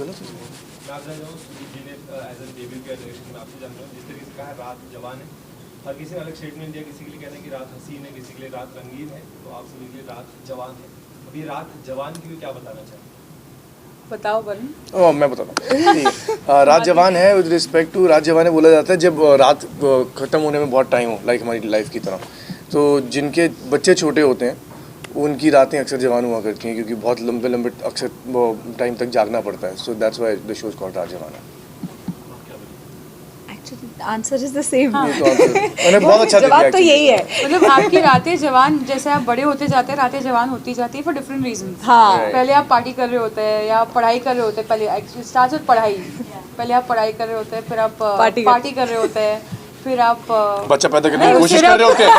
गलत है। मैं आप जान रहा हूँ सुदीप जी ने एज एन डेब्यू किया डायरेक्शन में, आपसे जान रहा हूँ जिस तरीके से कहा रात जवान है, हर किसी ने अलग स्टेटमेंट दिया, किसी के लिए कहना है कि रात हसीन है, किसी के लिए रात रंगीन है, तो आप सभी के लिए रात जवान है। अभी रात जवान के लिए क्या बताना चाहें? बताओ वरुण। ओह मैं बताता हूँ। रात जवान है विद रिस्पेक्ट टू, रात जवान है बोला जाता है जब रात ख़त्म होने में बहुत टाइम हो, लाइक हमारी लाइफ की तरह। तो जिनके बच्चे छोटे होते हैं उनकी रातें अक्सर जवान हुआ करती हैं, क्योंकि बहुत लंबे लंबे अक्सर टाइम तक जागना पड़ता है। So that's why the show is called रात जवान है। Answer is the same. ये तो मैंने बहुत अच्छा दिया। जवाब तो यही है। मतलब आपकी रातें जवान, जैसे आप बड़े होते जाते हैं रातें जवान होती जाती है फॉर डिफरेंट रीजन। हाँ। पहले आप पार्टी कर रहे होते हैं या पढ़ाई कर रहे होते हैं, पहले स्टार्ट विद पढ़ाई, पहले आप पढ़ाई कर रहे होते हैं, फिर आप पार्टी कर रहे होते हैं, फिर आप बच्चा पैदा करने की कोशिश कर रहे होते हैं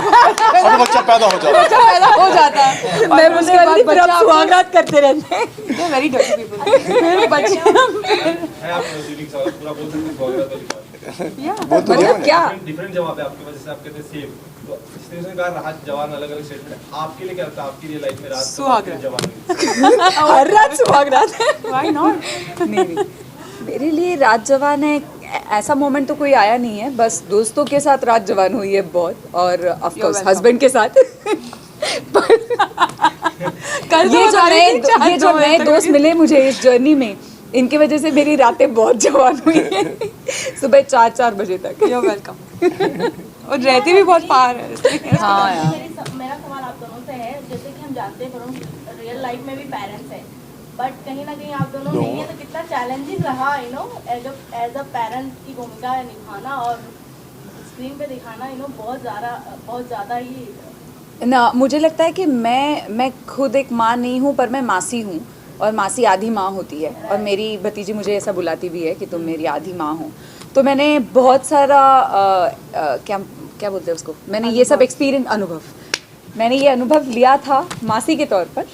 और बच्चा पैदा हो जाता है। मैं उसके बाद बच्चा स्वागत करते रहते हैं। Very dirty people. फिर बच्चे है आप यूनिक सवाल पूरा बोल सकते हैं, बोल तो लिखा मतलब क्या डिफरेंट जवाब है आपके पास, जैसे आप कहते हैं सेम, तो जिस तरह से कहा रात जवान अलग अलग स्टेटमेंट, आपके लिए क्या होता है? आपकी लिए लाइफ में रात सुहाग रात। जवान हर रात सुहाग रात है। Why not? नहीं, मेरे लिए रात जवान है ऐसा मोमेंट तो कोई आया नहीं है, बस दोस्तों के साथ रात जवान हुई है बहुत, और ऑफ कोर्स हस्बैंड के साथ। ये जो नए दोस्त मिले मुझे इस जर्नी में, इनकी वजह से मेरी रातें बहुत जवान हुई हैं। सुबह 4 बजे तक। You welcome. और रहते भी बहुत पार है। हाँ यार। मेरा सवाल आप दोनों से है, जैसे कि हम जानते हैं रियल लाइफ में भी पेरेंट्स हैं, बट कहीं ना कहीं आप दोनों नहीं है, तो कितना चैलेंजिंग रहा एज अ पेरेंट की भूमिका निभाना और स्क्रीन पे दिखाना बहुत ज़्यादा ही ना, मुझे लगता है कि मैं खुद एक माँ नहीं हूँ, पर मैं मासी हूँ, और मासी आधी माँ होती है, और मेरी भतीजी मुझे ऐसा बुलाती भी है कि तुम मेरी आधी माँ हो। तो मैंने बहुत सारा क्या बोलते हैं उसको, मैंने ये सब मैंने ये अनुभव लिया था मासी के तौर पर।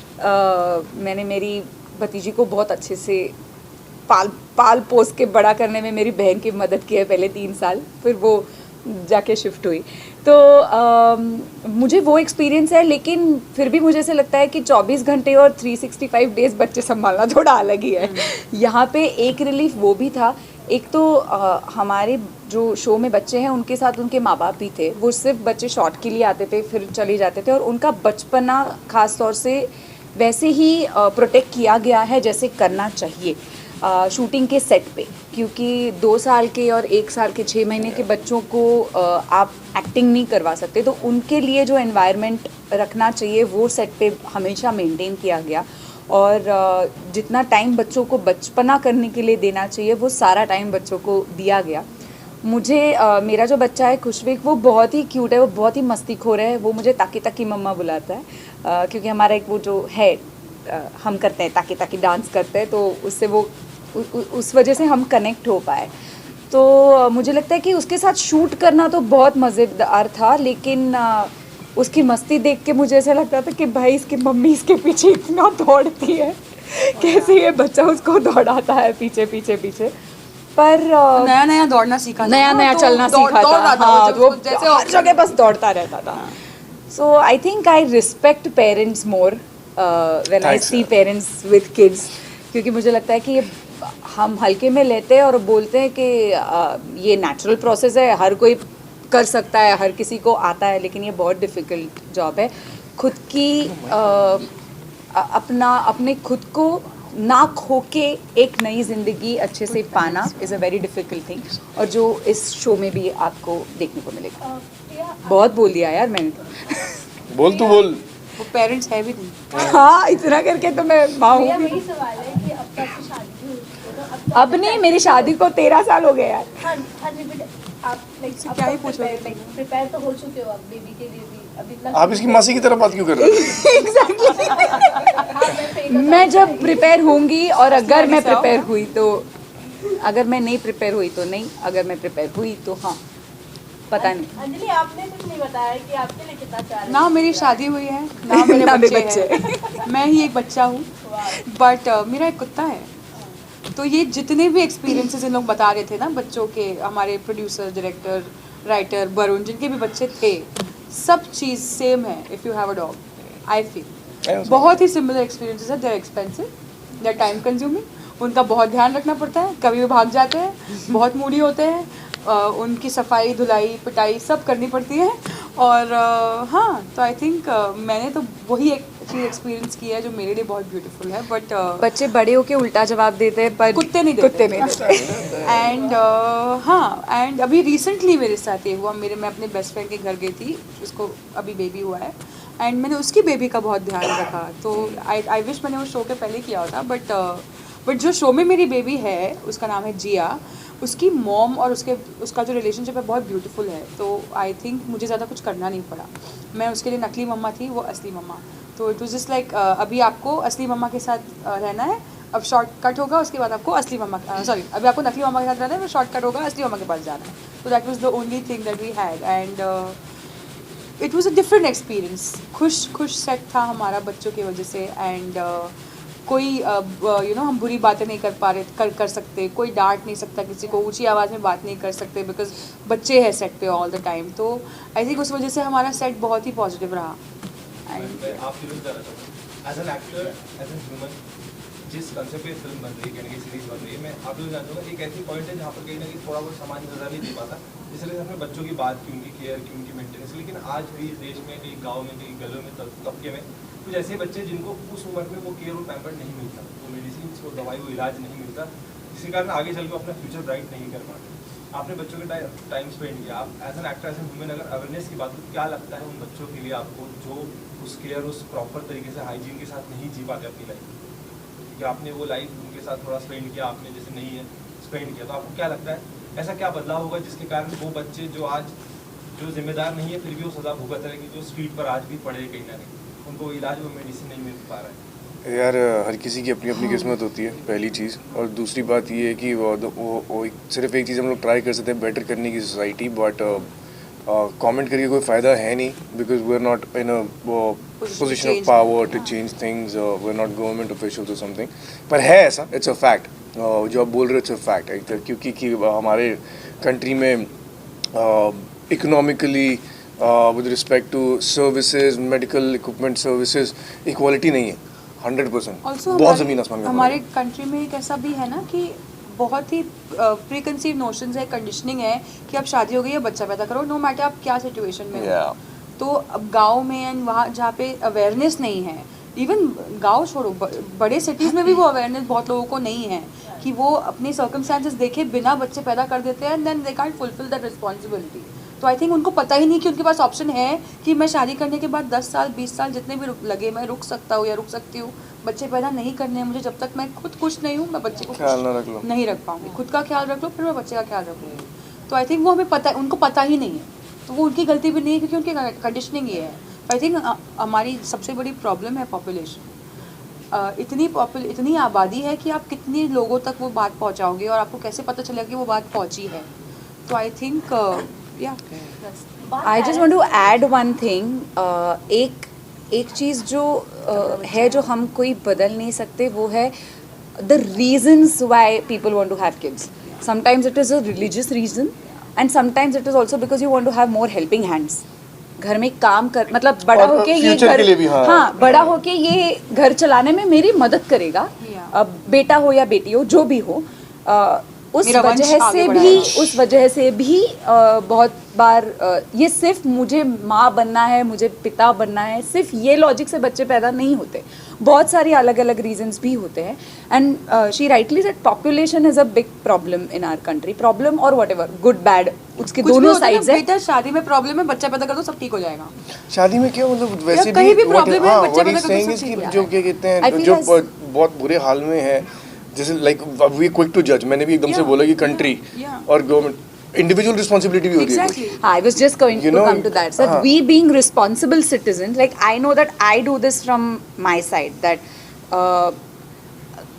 मैंने मेरी भतीजी को बहुत अच्छे से पाल पोस के बड़ा करने में मेरी बहन की मदद की है पहले 3 साल, फिर वो जाके शिफ्ट हुई। तो मुझे वो एक्सपीरियंस है, लेकिन फिर भी मुझे ऐसे लगता है कि 24 घंटे और 365 डेज बच्चे संभालना थोड़ा अलग ही है। यहाँ पे एक रिलीफ वो भी था, एक तो हमारे जो शो में बच्चे हैं उनके साथ उनके माँ बाप भी थे, वो सिर्फ बच्चे शॉट के लिए आते थे फिर चले जाते थे, और उनका बचपना ख़ास तौर से वैसे ही प्रोटेक्ट किया गया है जैसे करना चाहिए शूटिंग के सेट पे, क्योंकि 2 साल के और 1 साल के 6 महीने के बच्चों को आप एक्टिंग नहीं करवा सकते, तो उनके लिए जो एनवायरनमेंट रखना चाहिए वो सेट पे हमेशा मेंटेन किया गया, और जितना टाइम बच्चों को बचपना करने के लिए देना चाहिए वो सारा टाइम बच्चों को दिया गया। मुझे मेरा जो बच्चा है खुशविक, वो बहुत ही क्यूट है, वो बहुत ही मस्तीखोर है, वो मुझे ताकी ताकी मम्मा बुलाता है, क्योंकि हमारा एक वो जो है हम करते हैं ताकी ताकी डांस करते हैं, तो उससे वो उस वजह से हम कनेक्ट हो पाए। तो मुझे लगता है कि उसके साथ शूट करना तो बहुत मज़ेदार था, लेकिन उसकी मस्ती देख के मुझे ऐसा लगता था कि भाई इसकी मम्मी इसके पीछे इतना दौड़ती है, कैसे ये बच्चा उसको दौड़ाता है पीछे पीछे पीछे। पर नया दौड़ना सीखा, नया चलना सीखा था। हाँ, वो हर जगह बस दौड़ता रहता था। So I think I respect parents more when I see parents with kids, क्योंकि मुझे लगता है कि ये हम हल्के में लेते हैं और बोलते हैं कि ये नेचुरल प्रोसेस है, हर कोई कर सकता है, हर किसी को आता है, लेकिन ये बहुत डिफ़िकल्ट जॉब है। खुद की अपने खुद को ना खो के एक नई ज़िंदगी अच्छे से पाना is a very difficult thing, और जो इस शो में भी आपको देखने को मिलेगा। बहुत बोल दिया यार मैंने तो। बोल तू बोल। वो पेरेंट्स है भी नहीं। हाँ, इतना करके तो मैं माँ हूँ। वही सवाल है कि अब तक की शादी हुई है, तो अब नहीं, मेरी शादी को 13 साल हो गए यार। हाँ रिपीट आप क्या ही पूछोगे? प्रिपेयर तो हो चुके हो अब बेबी के लिए भी, अभी तक आप इसकी मासी की तरह बात क्यों कर रहे हो? मैं जब प्रिपेयर होंगी, और अगर मैं प्रिपेयर हुई तो, अगर मैं नहीं प्रिपेयर हुई तो नहीं, अगर मैं प्रिपेयर हुई तो हाँ, पता नहीं। अंजलि आपने कुछ नहीं बताया कि आपके लिए कितना चैलेंज। ना मेरी शादी हुई है, ना मेरे ना बच्चे बच्चे हैं। मैं ही एक बच्चा हूँ, बट मेरा एक कुत्ता है। तो ये जितने भी एक्सपीरियंसेस इन लोग बता रहे थे ना बच्चों के, हमारे प्रोड्यूसर, डायरेक्टर, राइटर वरुण, जिनके भी बच्चे थे, सब चीज़ सेम है। If you have a dog I feel बहुत ही सिमिलर एक्सपीरियंसेस है। They are expensive, they are time consuming, उनका बहुत ध्यान रखना पड़ता है, कभी भी भाग जाते हैं, बहुत मूडी होते हैं, उनकी सफाई धुलाई पिटाई सब करनी पड़ती है। और हाँ, तो आई थिंक मैंने तो वही एक चीज़ एक्सपीरियंस की है जो मेरे लिए बहुत ब्यूटीफुल है। बट बच्चे बड़े होके उल्टा जवाब देते हैं पर कुत्ते नहीं देते। एंड हाँ, एंड अभी रिसेंटली मेरे साथ ये हुआ, मैं अपने बेस्ट फ्रेंड के घर गई थी, उसको अभी बेबी हुआ है, एंड मैंने उसकी बेबी का बहुत ध्यान रखा। तो आई विश मैंने उस शो के पहले किया होता, बट जो शो में मेरी बेबी है उसका नाम है जिया, उसकी मॉम और उसका जो रिलेशनशिप है बहुत ब्यूटीफुल है। तो आई थिंक मुझे ज़्यादा कुछ करना नहीं पड़ा, मैं उसके लिए नकली मम्मा थी, वो असली मम्मा। तो इट वाज जस्ट लाइक अभी आपको असली मम्मा के साथ रहना है, अब शॉर्टकट होगा, उसके बाद आपको असली मम्मा अभी आपको नकली मम्मा के साथ रहना है, फिर शॉर्टकट होगा, असली मम्मा के पास जाना है। तो that was the only thing that we had, and it was a different experience. खुश सेट था हमारा बच्चों की वजह से, एंड कोई हम बुरी बातें नहीं कर सकते, कोई डांट नहीं सकता किसी को, ऊंची आवाज़ में बात नहीं कर सकते, बिकॉज बच्चे हैं सेट पे ऑल द टाइम। तो आई थिंक उस वजह से हमारा सेट बहुत ही पॉजिटिव रहा। मैं आपकी बात कर रहा था as an actor, as an human, जिस कंसेप्ट पे फिल्म बन रही है, कहने की सीरीज बन रही है, मैं आप लोग जानता हूँ एक ऐसी पॉइंट है जहाँ पर कहीं ना कहीं थोड़ा बहुत समाज नजर नहीं दे पाता, इसलिए हमने बच्चों की बात की, उनकी केयर की, उनकी मेंटेनेंस। लेकिन आज भी देश में, कई गाँव में, कई गलों में, तबके में कुछ ऐसे बच्चे जिनको उस उम्र में वो केयर और पैम्पर नहीं मिलता, वो मेडिसिन, वो दवाई, वो इलाज नहीं मिलता, जिसके कारण आगे चल के अपना फ्यूचर ब्राइट नहीं कर पाते। आपने बच्चों के टाइम स्पेंड किया, आप as an actor, as an human, अगर अवेयरनेस की बात हो, क्या लगता है उन बच्चों के लिए आपको जो उस केयर, उस प्रॉपर तरीके से हाइजीन के साथ नहीं जी पाते अपनी लाइफ, कि आपने वो लाइफ उनके साथ थोड़ा स्पेंड किया, आपने जैसे नहीं है स्पेंड किया, तो आपको क्या लगता है ऐसा क्या बदलाव होगा जिसके कारण वो बच्चे जो आज जो जिम्मेदार नहीं है फिर भी वो सजा भुगत रहे, कि जो स्ट्रीट पर आज भी पड़े कहीं ना कहीं, उनको इलाज, वो मेडिसिन नहीं मिल पा रहा है? यार हर किसी की अपनी अपनी किस्मत होती है, पहली चीज़। और दूसरी बात ये है कि वो सिर्फ एक चीज़ हम लोग ट्राई कर सकते हैं, बेटर करने की सोसाइटी, बट कमेंट करके कोई फ़ायदा है नहीं, because we are not in a position of power to change things, we are not government officials और समथिंग। पर है ऐसा, इट्स अ फैक्ट, जो आप बोल रहे हो इट्स अ फैक्ट, क्योंकि हमारे कंट्री में economically with respect to services, medical equipment services, equality नहीं है 100%। बहुत ज़मीन आसमान का हमारे कंट्री में एक ऐसा भी है ना कि बहुत ही प्री कंसीव नोशंस है, कंडीशनिंग है कि अब शादी हो गई है, बच्चा पैदा करो, नो मैटर आप क्या सिचुएशन में हो। तो अब गांव में एंड वहाँ जहाँ पे अवेयरनेस नहीं है, इवन गांव छोड़ो, बड़े सिटीज़ में भी वो अवेयरनेस बहुत लोगों को नहीं है कि वो अपनी सर्कमस्टेंसेस देखे बिना बच्चे पैदा कर देते हैं, and then they can't fulfil that responsibility. तो आई थिंक उनको पता ही नहीं कि उनके पास ऑप्शन है कि मैं शादी करने के बाद 10 साल 20 साल जितने भी लगे मैं रुक सकता हूँ या रुक सकती हूँ, बच्चे पैदा नहीं करने हैं मुझे, जब तक मैं खुद खुश नहीं हूँ मैं बच्चे को ख्याल ना रख लो, नहीं रख पाऊँगी। खुद का ख्याल रख लो फिर मैं बच्चे का ख्याल रखूँगी। तो आई थिंक वो हमें पता है, उनको पता ही नहीं है, तो वो उनकी गलती भी नहीं है क्योंकि उनकी कंडीशनिंग ये है। आई थिंक हमारी सबसे बड़ी प्रॉब्लम है पॉपुलेशन। इतनी आबादी है कि आप कितने लोगों तक वो बात पहुँचाओगे और आपको कैसे पता चलेगा कि वो बात पहुँची है। तो I think I just want to add one thing. एक चीज़ जो है जो हम कोई बदल नहीं सकते, वो है the reasons why people want to have kids. Sometimes it is a religious reason and sometimes it is also because you want to have more helping hands. घर में काम कर, मतलब बड़ा होके ये घर, हाँ बड़ा होके ये घर चलाने में मेरी मदद करेगा, बेटा हो या बेटी हो जो भी हो। उस वजह से भी बहुत बार ये सिर्फ मुझे माँ बनना है, मुझे पिता बनना है, सिर्फ ये लॉजिक से बच्चे पैदा नहीं होते, बहुत सारी अलग अलग रीजंस भी होते हैं। And she rightly said population is a big problem in our country, problem और व्हाट एवर, गुड बैड, उसके दोनों साइड्स है। बेटा शादी में प्रॉब्लम है, बच्चा पैदा कर दो सब ठीक हो जाएगा। शादी में क्यों, मतलब वैसे कहीं भी प्रॉब्लम है, बच्चा पैदा कर दो सब ठीक हो जो क्या कहते हैं, जो बहुत बुरे हाल में है, जैसे लाइक वी क्विक टू जज, मैंने भी एकदम से बोला कि कंट्री और गवर्नमेंट इंडिविजुअल रिस्पांसिबिलिटी भी होती है। Exactly. I was just going to come to that. So we being responsible citizens, like I know that I do this from my side, that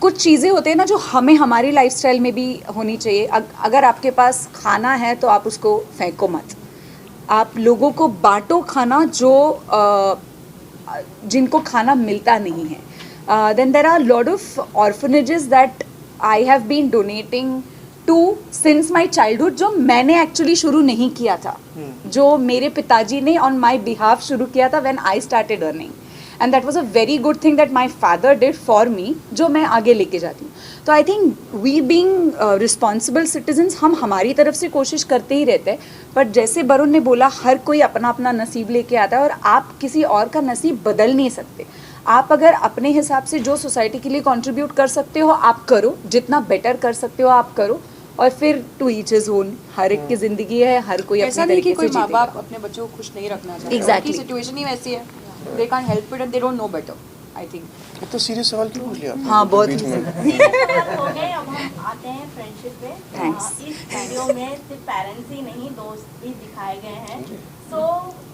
कुछ चीज़ें होते हैं ना जो हमें हमारी लाइफस्टाइल में भी होनी चाहिए। अगर आपके पास खाना है तो आप उसको फेंको मत, आप लोगों को बांटो खाना जो जिनको खाना मिलता नहीं है। Then there are a lot of orphanages that I have been donating to since my childhood, जो मैंने एक्चुअली शुरू नहीं किया था, जो मेरे पिताजी ने on my behalf शुरू किया था when I started earning. And that was a very good thing that my father did for me, जो मैं आगे लेके जाती हूँ. तो I think we being responsible citizens, हम हमारी तरफ से कोशिश करते ही रहते हैं. बट जैसे वरुण ने बोला, हर कोई अपना अपना नसीब लेके आता है और आप किसी और का नसीब बदल नहीं सकते. आप अगर अपने हिसाब से जो सोसाइटी के लिए कंट्रीब्यूट कर सकते हो आप करो, जितना बेटर कर सकते हो आप करो, और फिर टू ईच इज ओन. हर एक की जिंदगी है, हर कोई ऐसा अपने नहीं कि तरीके से कोई माँ जीतेगा. बाप अपने बच्चों को खुश नहीं रखना चाहते. Exactly. उनकी सिचुएशन ही वैसी है. They can't help it and they don't know better. I think तो सीरियस सवाल क्यों पूछ लिया आपने? हाँ, बहुत बीच में सवाल हो गए. अब हम आते हैं फ्रेंडशिप पे. Thanks. इस वीडियो में सिर्फ पेरेंट्स ही नहीं, दोस्त भी दिखाए गए हैं. सो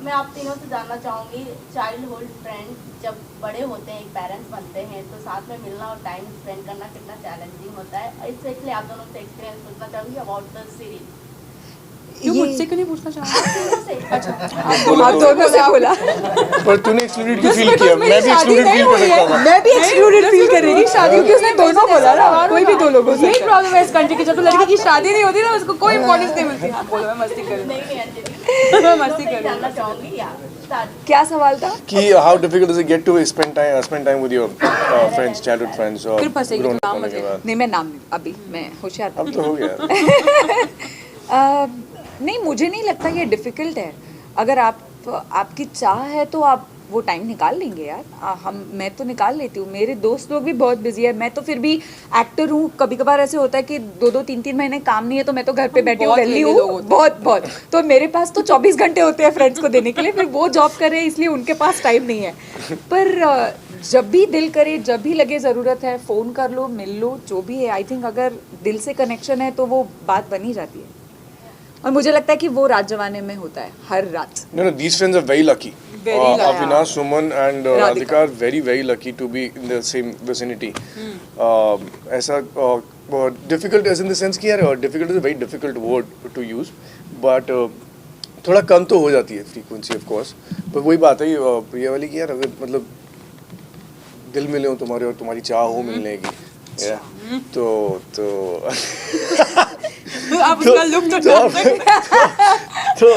मैं आप तीनों से जानना चाहूँगी, चाइल्डहुड फ्रेंड जब बड़े होते हैं, एक पेरेंट्स बनते हैं, तो साथ में मिलना और टाइम स्पेंड करना कितना चैलेंजिंग होता है. इसलिए आप दोनों से एक्सपीरियंस पूछना चाहूँगी अबाउट द सीरीज. क्यों मुझसे क्यों नहीं पूछना चाहोगे? अच्छा आप दोनों से बोला. पर तूने एक्सक्लूडेड क्यों फील Just किया? because मैं भी मेरी शादी एक्सक्लूडेड नहीं फील कर हुई सकता है. था. मैं भी एक्सक्लूडेड फील कर रही थी शादी, क्योंकि उसने दोनों बोला ना, कोई भी दो लोगों से. यही प्रॉब्लम है इस कंट्री की, जब तो लड़की की शादी नहीं होती ना उसको कोई इंपॉर्टेंस नहीं मिलती. हाँ बोलो, मैं मस्ती कर रही हूँ. नहीं अंजलि, मैं मस्ती कर रही जानना हूँ. चाहूँगी या स्टार्ट. क्या सवाल था? कि how difficult is it get to spend time with your friends, childhood friends और फिर फंसेगी तो grown up नाम होने के मत बाद? नहीं, मैं नाम अभी मैं होशियार. अब तो हो गया. नहीं, मुझे नहीं लगता ये डिफ़िकल्ट है. अगर आपकी चाह है तो आप वो टाइम निकाल लेंगे यार. मैं तो निकाल लेती हूँ. मेरे दोस्त लोग भी बहुत बिजी है. मैं तो फिर भी एक्टर हूँ. कभी कभार ऐसे होता है कि 2-2, 3-3 महीने काम नहीं है तो मैं तो घर पे बैठी हूँ, बहुत वेली वेले लोग हूँ. होते बहुत बहुत. तो मेरे पास तो 24 घंटे होते हैं फ्रेंड्स को देने के लिए. फिर वो जॉब कर रहे हैं इसलिए उनके पास टाइम नहीं है. पर जब भी दिल करे, जब भी लगे ज़रूरत है, फ़ोन कर लो, मिल लो, जो भी है. आई थिंक अगर दिल से कनेक्शन है तो वो बात बनी जाती है. और मुझे लगता है कि वो रात जवाने में होता है हर रात. No, these friends are very lucky. Very lucky. Avinash, Suman and Radhika. Radhika are very lucky to be in the same vicinity. ऐसा difficult as in the sense कि यार difficult is a very difficult word to use, but थोड़ा कम तो हो जाती है frequency of course. पर वही बात है ये वाली कि यार अगर मतलब दिल मिले हो तुम्हारे और तुम्हारी चाह हो मिलने की, तो आप उसका लुत्फ उठा सकते हैं. तो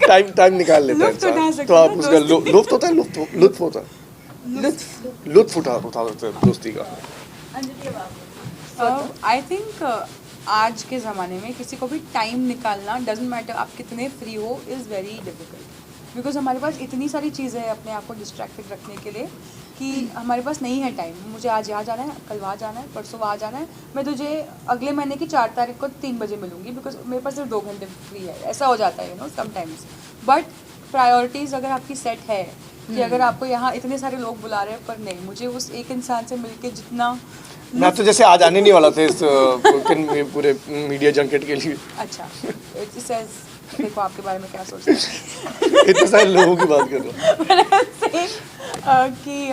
टाइम निकाल लेता है लुत्फ उठा इंसान. सकते तो हैं आप उसका लुत्फ होता है, लुत्फ होता है, लुत्फ उठा सकते हैं दोस्ती का. अंजलि बाबू. आई थिंक आज के ज़माने में किसी को भी टाइम निकालना, डजेंट मैटर आप कितने फ्री हो, इज़ वेरी डिफिकल्ट. बिकॉज हमारे पास इतनी सारी चीज़ें हैं अपने आप को डिस्ट्रैक्टेड रखने के लिए कि हमारे पास नहीं है टाइम. मुझे आज यहाँ जाना है, कल वहाँ जाना है, परसों वहाँ जाना है, मैं तुझे अगले महीने की 4 तारीख को 3 बजे मिलूंगी बिकॉज मेरे पास सिर्फ 2 घंटे फ्री है. ऐसा हो जाता है you know sometimes. But priorities अगर आपकी सेट है कि अगर आपको यहाँ इतने सारे लोग बुला रहे हैं, पर नहीं, मुझे उस एक इंसान से मिलके जितना मैं तो जैसे आज आने नहीं वाला था इस पूरे मीडिया जंकेट के लिए. अच्छा it says, देखो आपके बारे में क्या सोचते हैं. इतने सारे लोगों की बात कर रहा हूँ. कि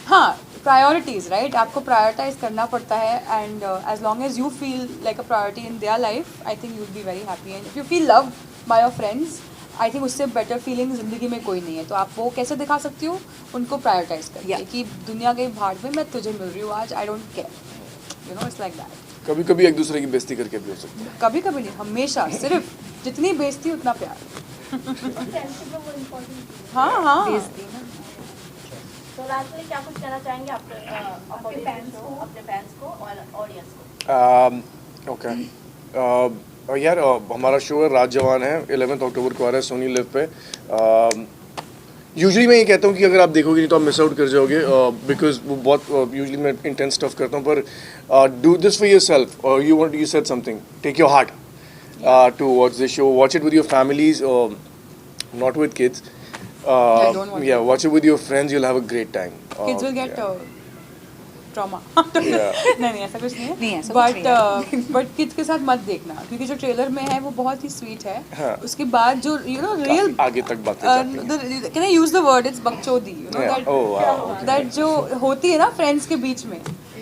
हाँ, प्रायोरिटीज़ राइट, आपको प्रायोरिटाइज करना पड़ता है. And as long as you feel like a priority in their life, I think you will be very happy. And if you feel love by your friends, I think उससे better feeling ज़िंदगी में कोई नहीं है. तो आप वो कैसे दिखा सकती हो? उनको प्रायोरिटाइज करके कि दुनिया के भाड़ में मैं तुझे मिल रही हूँ आज, I don't care, you know, it's like that. कभी कभी एक दूसरे की बेइज्जती करके भी हो सकता है. कभी कभी नहीं, हमेशा. सिर्फ जितनी बेइज्जती उतना प्यार. फ्रेंडशिप में वो इम्पोर्टेंट. हाँ हाँ. तो लास्ट में क्या कुछ कहना चाहेंगे अपने फैंस को और ऑडियंस को? ओके यार हमारा शो है रात जवान है, 11 अक्टूबर को आ रहा है सोनी लिव पे. यूजुअली मैं ये कहता हूँ कि अगर आप देखोगे नहीं तो आप मिस आउट कर जाओगे बिकॉज वो बहुत यूजुअली मैं इंटेंस स्टफ करता हूँ. पर do this for yourself. You said something, take your heart to watch this show. Watch it with your families, not with kids. don't watch Yeah, watch it with your friends. You'll have a great time. Kids will get yeah. trauma. Yeah. नहीं ऐसा कुछ नहीं है. नहीं, ऐसा कुछ नहीं but kids के साथ मत देखना क्योंकि जो ट्रेलर में है वो बहुत ही स्वीट है. हाँ. उसके बाद जो यू नो रियल आगे तक बातें जाती हैं. Can I use the word, it's बकचोदी, you know, Yeah. Oh wow. That जो होती है ना फ्रेंड्स के बीच में.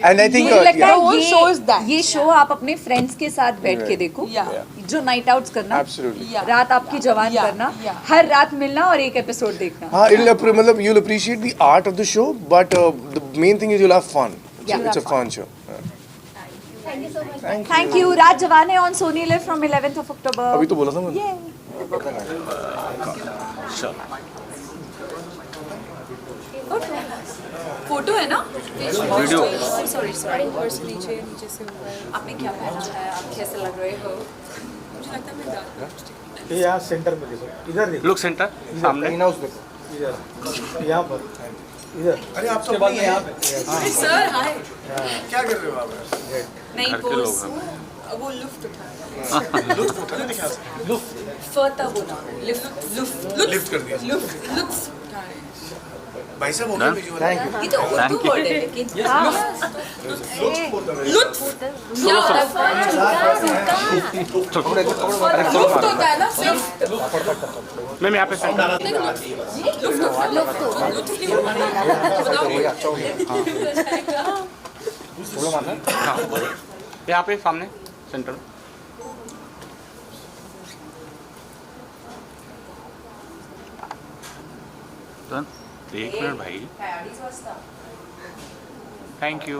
And I think मुझे लगता yeah. है whole show is that. ये शो आप अपने फ्रेंड्स के साथ बैठ के Right. देखो. Yeah. जो नाइट आउट्स करना, Absolutely. Yeah. रात आपकी जवान Yeah. करना, Yeah. हर रात मिलना और एक एपिसोड देखना. हाँ, मतलब you'll appreciate the art of the show, but the main thing is you'll have fun. Yeah. It's a fun show. Thank you so much. Thank you. रात जवान है on Sony live from 11th of October. अभी तो बोला था मैंने. Yeah. Sure. Photo है ना? वीडियो। सॉरी ऊपर से नीचे, नीचे से ऊपर। आपने क्या पहना है? आप कैसे लग रहे हो? मुझे लगता है मैं ज़्यादा ये यहाँ सेंटर में देखो, इधर देखो, लुक सेंटर सामने। ग्रीन हाउस देखो, इधर, यहाँ पर, इधर। अरे आप तो बाद में यहाँ पे सर हाय। क्या कर रहे हो आप? नहीं घर के लोग पोज हैं। वो लुफ्ट उठा लुत्फ उठाने नहीं क्या? फता बोला लिफ्ट लिफ्ट कर दिया। लुफ्ट भाई साहब हो गया visual? ये तो उर्दू वर्ड है लेकिन लुत्फ क्या होता है? लुफ्ट होता है ना सिर्फ मैम यहाँ पे सेंटर। यहाँ पे सामने सेंटर। एक मिनट भाई, थैंक यू।